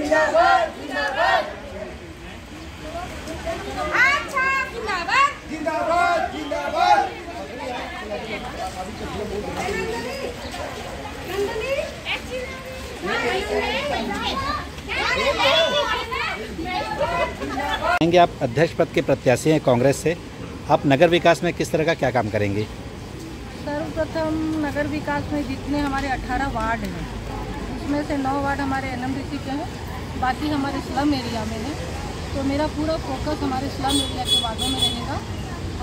जिंदाबाद जिंदाबाद अच्छा जिंदाबाद जिंदाबाद जिंदाबाद कहेंगे आप अध्यक्ष पद के प्रत्याशी हैं कांग्रेस से, आप नगर विकास में किस तरह का क्या काम करेंगे? सर्वप्रथम नगर विकास में जितने हमारे 18 वार्ड हैं उसमें से 9 वार्ड हमारे एनएमडीसी के हैं, बाकी हमारे स्लम एरिया में हैं। तो मेरा पूरा फोकस हमारे स्लम एरिया के वार्डों में रहेगा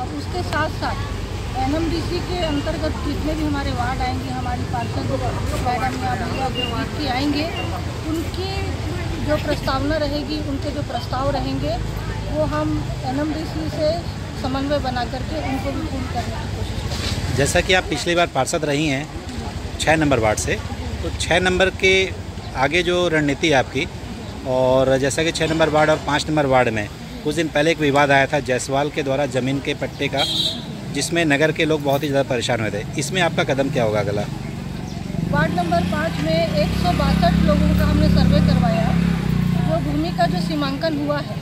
और उसके साथ साथ एनएमडीसी के अंतर्गत जितने भी हमारे वार्ड आएंगे, हमारी पार्षद मैडम या भैया जो जीत के आएंगे उनकी जो प्रस्तावना रहेगी, उनके जो प्रस्ताव रहेंगे वो हम एनएमडीसी से समन्वय बना करके उनको भी पूर्ण करने की कोशिश करेंगे। जैसा कि आप पिछली बार पार्षद रही हैं 6 नंबर वार्ड से, तो 6 नंबर के आगे जो रणनीति है आपकी, और जैसा कि 6 नंबर वार्ड और 5 नंबर वार्ड में कुछ दिन पहले एक विवाद आया था जायसवाल के द्वारा ज़मीन के पट्टे का, जिसमें नगर के लोग बहुत ही ज़्यादा परेशान हुए थे। इसमें आपका कदम क्या होगा अगला? वार्ड नंबर 5 में 162 लोगों का हमने सर्वे करवाया। जो भूमि का जो सीमांकन हुआ है,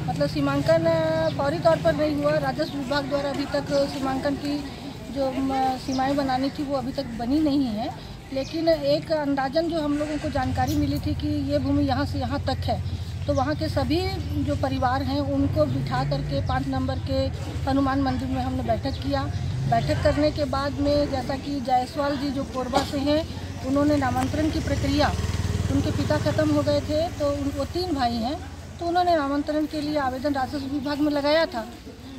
मतलब सीमांकन फौरी तौर पर नहीं हुआ, राजस्व विभाग द्वारा अभी तक सीमांकन की जो सीमाएं बनानी थी वो अभी तक बनी नहीं है, लेकिन एक अंदाजन जो हम लोगों को जानकारी मिली थी कि ये भूमि यहाँ से यहाँ तक है, तो वहाँ के सभी जो परिवार हैं उनको बिठा करके 5 नंबर के हनुमान मंदिर में हमने बैठक किया। बैठक करने के बाद में जैसा कि जायसवाल जी जो कोरबा से हैं, उन्होंने नामांतरण की प्रक्रिया, उनके पिता ख़त्म हो गए थे तो वो 3 भाई हैं, तो उन्होंने नामांतरण के लिए आवेदन राजस्व विभाग में लगाया था।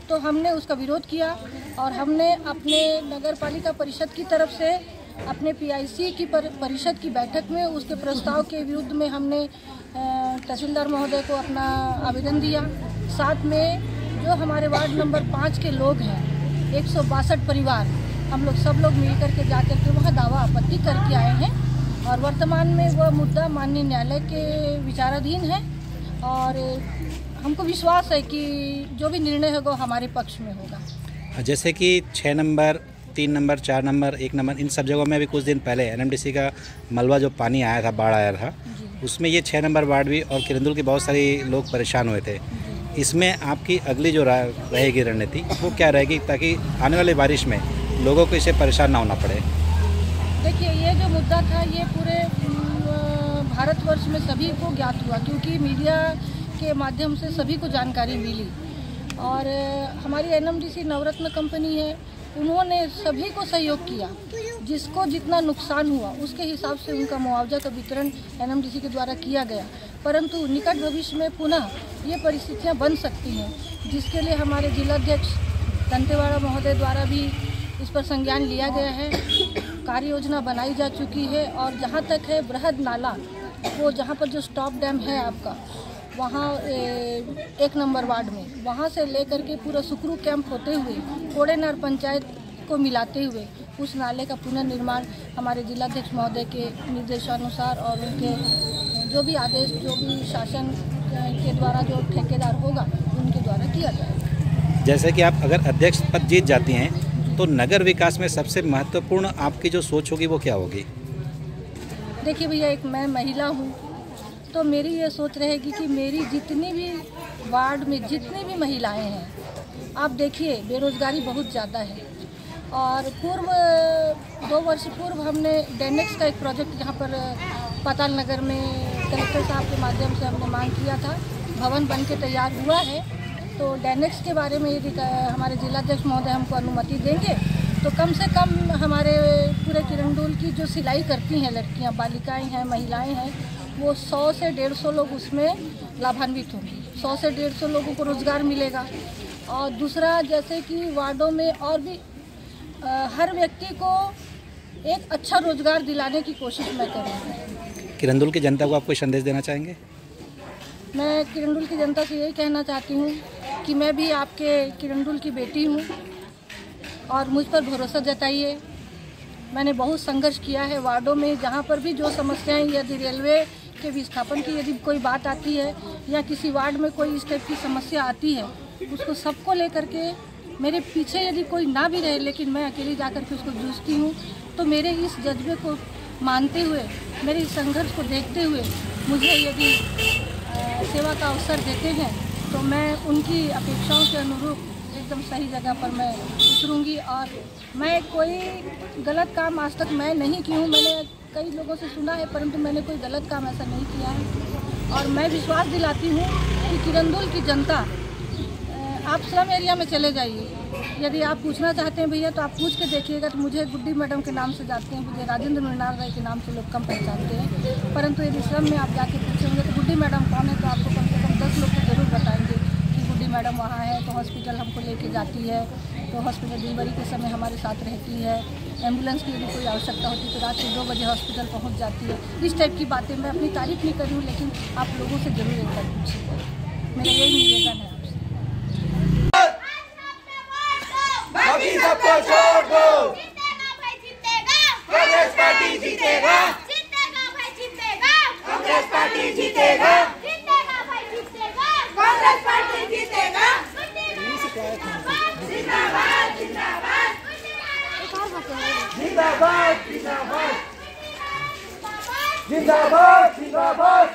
तो हमने उसका विरोध किया और हमने अपने नगर पालिका परिषद की तरफ से अपने पीआईसी की परिषद की बैठक में उसके प्रस्ताव के विरुद्ध में हमने तहसीलदार महोदय को अपना आवेदन दिया। साथ में जो हमारे वार्ड नंबर 5 के लोग हैं, 162 परिवार, हम लोग सब लोग मिल करके जा करके वहाँ दावा आपत्ति करके आए हैं और वर्तमान में वह मुद्दा माननीय न्यायालय के विचाराधीन है और हमको विश्वास है कि जो भी निर्णय होगा हमारे पक्ष में होगा। जैसे कि 6 नंबर, 3 नंबर, 4 नंबर, 1 नंबर, इन सब जगहों में अभी कुछ दिन पहले एनएमडीसी का मलबा जो पानी आया था, बाढ़ आया था, उसमें ये 6 नंबर वार्ड भी और किरंदुल के बहुत सारे लोग परेशान हुए थे। इसमें आपकी अगली जो रहेगी रणनीति वो क्या रहेगी, ताकि आने वाली बारिश में लोगों को इससे परेशान ना होना पड़े? देखिए, ये जो मुद्दा था ये पूरे भारतवर्ष में सभी को ज्ञात हुआ, क्योंकि मीडिया के माध्यम से सभी को जानकारी मिली और हमारी एनएमडीसी नवरत्न कंपनी है, उन्होंने सभी को सहयोग किया। जिसको जितना नुकसान हुआ उसके हिसाब से उनका मुआवजा का वितरण एनएमडीसी के द्वारा किया गया, परंतु निकट भविष्य में पुनः ये परिस्थितियां बन सकती हैं, जिसके लिए हमारे जिलाध्यक्ष दंतेवाड़ा महोदय द्वारा भी इस पर संज्ञान लिया गया है। कार्य योजना बनाई जा चुकी है और जहाँ तक है बृहद नाला, वो जहाँ पर जो स्टॉप डैम है आपका, वहाँ 1 नंबर वार्ड में, वहाँ से लेकर के पूरा सुकरू कैंप होते हुए कोड़ेनार पंचायत को मिलाते हुए उस नाले का पुनर्निर्माण हमारे जिलाध्यक्ष महोदय के निर्देशानुसार और उनके जो भी आदेश, जो भी शासन के द्वारा जो ठेकेदार होगा उनके द्वारा किया जाएगा। जैसे कि आप अगर अध्यक्ष पद जीत जाती हैं तो नगर विकास में सबसे महत्वपूर्ण आपकी जो सोच होगी वो क्या होगी? देखिए भैया, एक मैं महिला हूँ तो मेरी ये सोच रहेगी कि मेरी जितनी भी वार्ड में जितनी भी महिलाएं हैं, आप देखिए बेरोजगारी बहुत ज़्यादा है और 2 वर्ष पूर्व हमने डेनेक्स का एक प्रोजेक्ट यहाँ पर पाताल नगर में कलेक्टर साहब के माध्यम से हमने मांग किया था, भवन बन के तैयार हुआ है। तो डेनेक्स के बारे में यदि हमारे जिलाध्यक्ष महोदय हमको अनुमति देंगे तो कम से कम हमारे पूरे किरंदुल की जो सिलाई करती हैं लड़कियां, बालिकाएं हैं, महिलाएं हैं, वो 100 से 150 लोग उसमें लाभान्वित होंगी। 100 से 150 लोगों को रोज़गार मिलेगा। और दूसरा, जैसे कि वार्डों में और भी हर व्यक्ति को एक अच्छा रोज़गार दिलाने की कोशिश मैं करूँगी। किरंदुल की जनता को आप कोई संदेश देना चाहेंगे? मैं किरंदुल की जनता से यही कहना चाहती हूँ कि मैं भी आपके किरंदुल की बेटी हूँ और मुझ पर भरोसा जताइए। मैंने बहुत संघर्ष किया है वार्डों में, जहाँ पर भी जो समस्याएं, यदि रेलवे के विस्थापन की यदि कोई बात आती है या किसी वार्ड में कोई इस टाइप की समस्या आती है, उसको सबको लेकर के मेरे पीछे यदि कोई ना भी रहे, लेकिन मैं अकेली जाकर के उसको जूझती हूँ। तो मेरे इस जज्बे को मानते हुए, मेरी संघर्ष को देखते हुए मुझे यदि सेवा का अवसर देते हैं तो मैं उनकी अपेक्षाओं के अनुरूप एकदम सही जगह पर मैं उतरूँगी। और मैं कोई गलत काम आज तक मैं नहीं की हूँ, मैंने कई लोगों से सुना है, परंतु मैंने कोई गलत काम ऐसा नहीं किया है। और मैं विश्वास दिलाती हूँ कि किरंदुल की जनता, आप स्लम एरिया में चले जाइए, यदि आप पूछना चाहते हैं भैया तो आप पूछ के देखिएगा तो मुझे गुड्डी मैडम के नाम से जानते हैं, मुझे राजेंद्र मृणाल राय के नाम से लोग कम पहचानते हैं। परंतु यदि स्लम में आप जाके पूछेंगे तो गुड्डी मैडम कौन है, तो आपको कम से कम 10 लोग तो जरूर बताएंगे कि गुड्डी मैडम वहाँ है, तो हॉस्पिटल हमको लेके जाती है, तो हॉस्पिटल डिलीवरी के समय हमारे साथ रहती है, एम्बुलेंस की यदि कोई आवश्यकता होती है तो रात को 2 बजे हॉस्पिटल पहुँच जाती है। इस टाइप की बातें मैं अपनी तारीफ नहीं कर रही हूँ, लेकिन आप लोगों से जरूर एक बार पूछिएगा, मेरा यही निवेदन है। सबको छोड़ दो, जीतेगा भाई जीतेगा, कांग्रेस पार्टी जीतेगा, जीतेगा भाई जीतेगा, कांग्रेस पार्टी जीतेगा, जीतेगा भाई जीतेगा, कांग्रेस पार्टी जीतेगा, जिंदाबाद जिंदाबाद जिंदाबाद जिंदाबाद जिंदाबाद जिंदाबाद।